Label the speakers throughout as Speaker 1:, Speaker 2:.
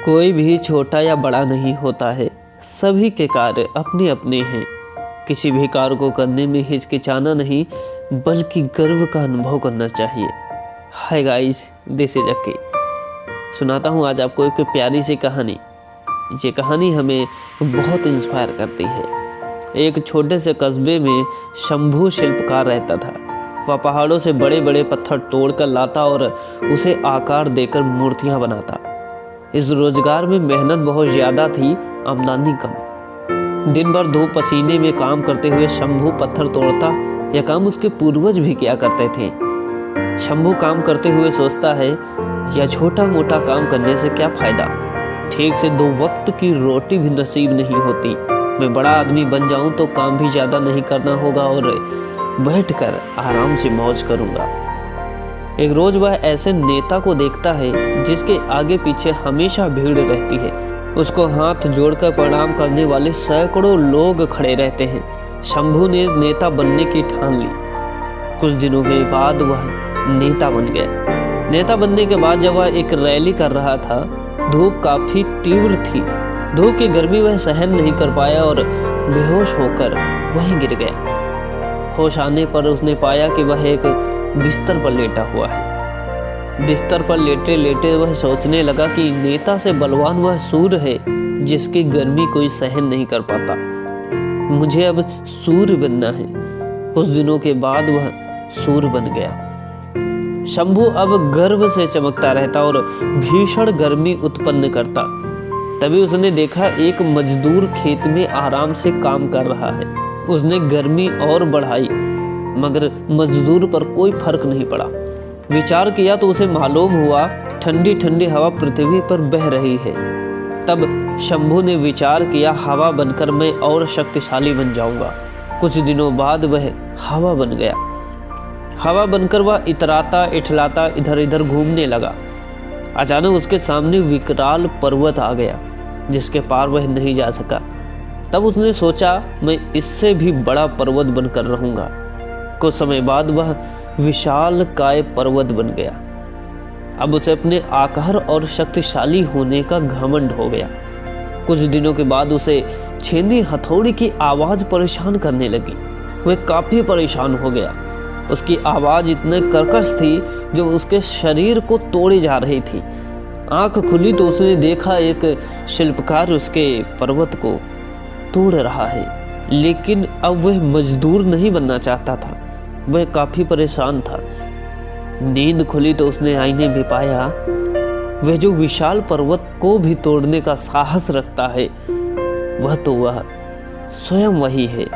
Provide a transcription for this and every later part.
Speaker 1: कोई भी छोटा या बड़ा नहीं होता है, सभी के कार्य अपने अपने हैं। किसी भी कार्य को करने में हिचकिचाना नहीं बल्कि गर्व का अनुभव करना चाहिए। हाय गाइस, दिस इज अक्की। सुनाता हूँ आज आपको एक प्यारी सी कहानी। ये कहानी हमें बहुत इंस्पायर करती है। एक छोटे से कस्बे में शंभू शिल्पकार रहता था। वह पहाड़ों से बड़े बड़े पत्थर तोड़कर लाता और उसे आकार देकर मूर्तियाँ बनाता। इस रोजगार में मेहनत बहुत ज़्यादा थी, आमदनी कम। दिन भर धूप पसीने में काम करते हुए शंभू पत्थर तोड़ता। यह काम उसके पूर्वज भी किया करते थे। शंभू काम करते हुए सोचता है, यह छोटा मोटा काम करने से क्या फ़ायदा, ठीक से 2 वक्त की रोटी भी नसीब नहीं होती। मैं बड़ा आदमी बन जाऊं तो काम भी ज़्यादा नहीं करना होगा और बैठकर आराम से मौज करूंगा। एक रोज़ वह ऐसे नेता को देखता है जिसके आगे पीछे हमेशा भीड़ रहती है। उसको हाथ जोड़कर प्रणाम करने वाले सैकड़ों लोग खड़े रहते हैं। शंभू ने नेता बनने की ठान ली। कुछ दिनों के बाद वह नेता बन गया। नेता बनने के बाद जब वह एक रैली कर रहा था, धूप काफ़ी तीव्र थी। धूप की गर्मी वह सहन नहीं कर पाया और बेहोश होकर वहीं गिर गया। होश आने पर उसने पाया कि वह एक बिस्तर पर लेटा हुआ है। बिस्तर पर लेटे लेटे वह सोचने लगा कि नेता से बलवान वह सूर्य है जिसकी गर्मी कोई सहन नहीं कर पाता। मुझे अब सूर्य बनना है। कुछ दिनों के बाद वह सूर्य बन गया। शंभू अब गर्व से चमकता रहता और भीषण गर्मी उत्पन्न करता। तभी उसने देखा एक मजदूर खेत में आराम से काम कर रहा है। उसने गर्मी और बढ़ाई मगर मजदूर पर कोई फर्क नहीं पड़ा। विचार किया तो उसे मालूम हुआ ठंडी ठंडी हवा पृथ्वी पर बह रही है। तब शंभू ने विचार किया, हवा बनकर मैं और शक्तिशाली बन जाऊंगा। कुछ दिनों बाद वह हवा बन गया। हवा बनकर वह इतराता इठलाता इधर इधर घूमने लगा। अचानक उसके सामने विकराल पर्वत आ गया जिसके पार वह नहीं जा सका। तब उसने सोचा, मैं इससे भी बड़ा पर्वत बनकर रहूंगा। कुछ समय बाद वह विशाल काय पर्वत बन गया। अब उसे अपने आकार और शक्तिशाली होने का घमंड हो गया। कुछ दिनों के बाद उसे छेनी हथौड़ी की आवाज़ परेशान करने लगी। वह काफ़ी परेशान हो गया। उसकी आवाज़ इतने कर्कश थी जो उसके शरीर को तोड़े जा रही थी। आंख खुली तो उसने देखा एक शिल्पकार उसके पर्वत को तोड़ रहा है। लेकिन अब वह मजदूर नहीं बनना चाहता था। वह काफ़ी परेशान था। नींद खुली तो उसने आईने में पाया, वह जो विशाल पर्वत को भी तोड़ने का साहस रखता है वह स्वयं वही है।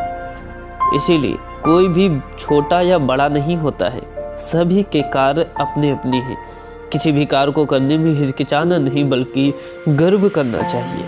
Speaker 1: इसीलिए कोई भी छोटा या बड़ा नहीं होता है, सभी के कार्य अपने अपने हैं। किसी भी कार्य को करने में हिचकिचाना नहीं बल्कि गर्व करना चाहिए।